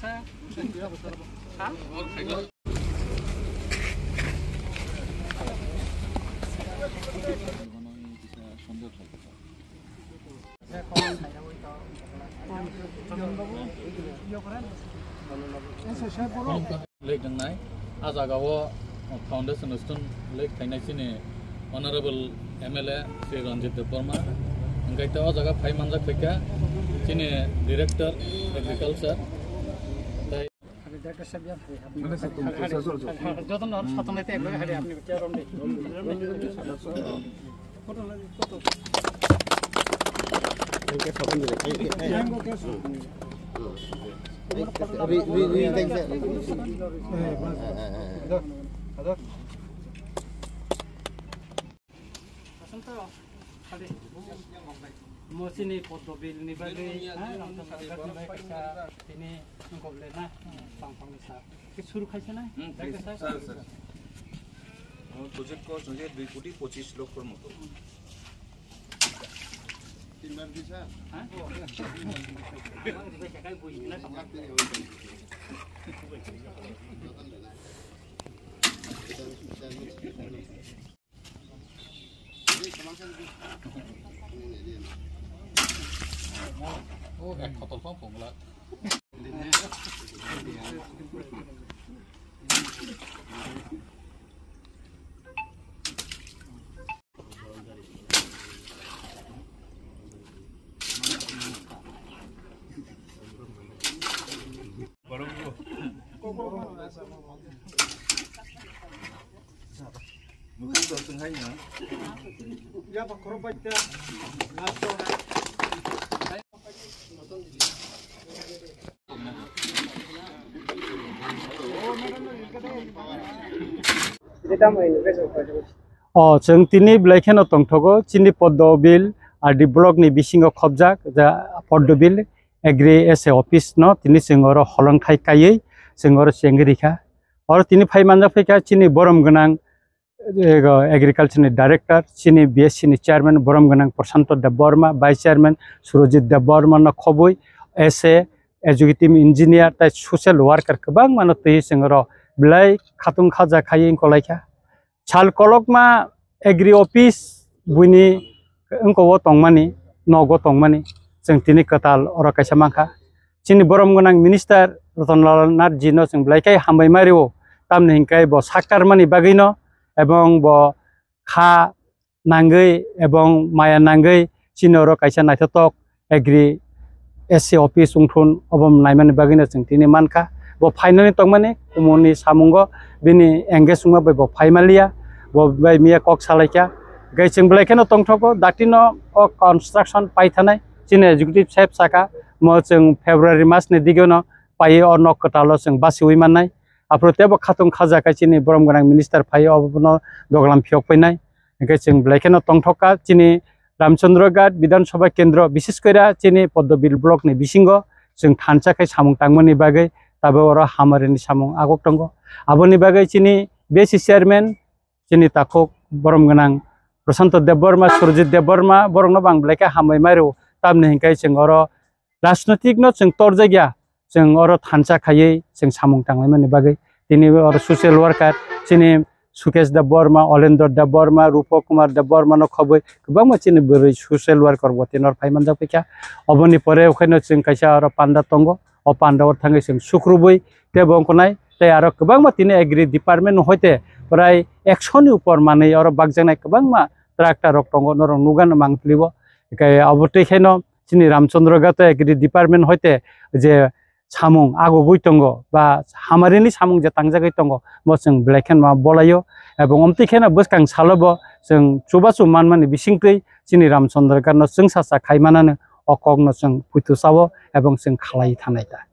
Lake Dangai, Azagawa Foundation Stone Lake Tainasine, Honorable MLA Sri Ranjit Deparma, and Gaita Azaga Paimanja Pika, Chine Director Agriculture. Mosini foto bil ni bagi, ini nunggu lena, pang bisa. Kisur kaisa na? Sir. Project cost होंगे 2 कोटी 25 लाख पर मतो. 3 बार भी sir. हाँ? Oh, ek kotor pang pungla. Mungkin tu sengaja. Ya, pak korban dia. Masuk. जों तिनि ब्लाइखेनो तंथगो चिनि पद्द बिल आर दि ब्लक नि बिसिङाव खबजाक जा पद्द बिल एग्री एस ए ऑफिस न तिनि सिङाव हलंथाय कायै सिङाव सेंगरिखा और तिनि फाइमानजा फैका चिनि बरम गोनां एग्रीकल्चर डायरेक्टर चिनी बीएससी नि चेयरमैन बरम गोनां प्रशांत देबबर्मा वाइस चेयरमैन सुरजित देबबर्मा न खबुई एसए एजुकेटिव इंजीनियर ताई सोशल वर्कर गोबां मानो तै सिङाव बिलाइ खातुं खाजा खायै कलायखा छाल कलकमा एग्री ऑफिस बुइनि अंकव तंगमानि नगो तंगमानि जों तिनि कताल और कायसा माखा चिनि बरम गोनां मिनिस्टार रतनलाल नाथ जी न जों बिलाइखाय हामबाय मारिओ तामनि हिंकाय ब साकार मानि बागैनो एवं ब खा नांगै एवं माया नांगै चिनर कायसा नायथतक एग्री एससी ऑफिस उंथुन अबम नायमानि बागैनो जों तिनि मानखा ब फाइनालि तंमानि कुमनि सामुंगो बिनि एंगेजमेंट ब फाइमालिया ब बाय मिया कक सालायका गैसिं ब्लाइखेनो तंथको दाटिनो अ कंस्ट्रक्शन पाइथानाय चिन एजुकेटिव सेफ साका म जों फेब्रुवारी मास नि दिगेनो पायो अ न कटालो जों बासिवै माननाय आप्रतेबो खातुं खाजा काचिनि बरम गोनां मिनिस्टार फायो अबनो दगलाम फियक फैनाय गैसिं ब्लाइखेनो तंथका चिनि रामचंद्र घाट विधानसभा केंद्र विशेष करा चिनि पद्दबिल ब्लक नि बिसिंगो जों थानचाखै सामुं तांमोननि बागै ताबो अर हामारिनि सामुं आगक दंगो आबोनि बागै चिनि बेसि चेयरमैन चिनि ताखो बरम गोनां प्रशांत देबबर्मा सुरजित देबबर्मा बरंनो बांब्लायका हामै मारो तामनि हिंकाय जों अर राजनैतिक न जों तर जायगा जों अर थानचा खायै जों सामुं तांलायमोननि बागै दिनै अर सोशल वर्कर चिनि सुकेश देबबर्मा अलेन्द्र देबबर्मा रूप कुमार देबबर्मा न खबै गोबां मानसिनि बोरै सोशल वर्कर बतेनर फाइमान जाफैका अबनि परे ओखायनो जों कायसा अर पान्डा तंगो अ पान्डावर थाङै जों सुक्रुबै ते बंकनाय ते आरो गोबां मातिनि एग्री डिपार्टमेंट होइते प्राय 100 नि ऊपर माने और बागजानाय गोबां मा ट्रैक्टर रक तंगो नर नुगान मांगलिबो एकाय अबतेखेनो चिनि रामचंद्र घाट एग्री डिपार्टमेंट होइते जे सामुं आगो बुइतंगो बा हामारिनि सामुं जे तांजागै तंगो म जों ब्लैक एंड मा बलायो एवं अमतिखेनो बसकां सालबो जों चुबासु मानमानि बिसिंकै चिनि रामचंद्र घाट न जों सासा खायमानानो अकगनो जों फुतु सावो एवं जों खालाय थानायता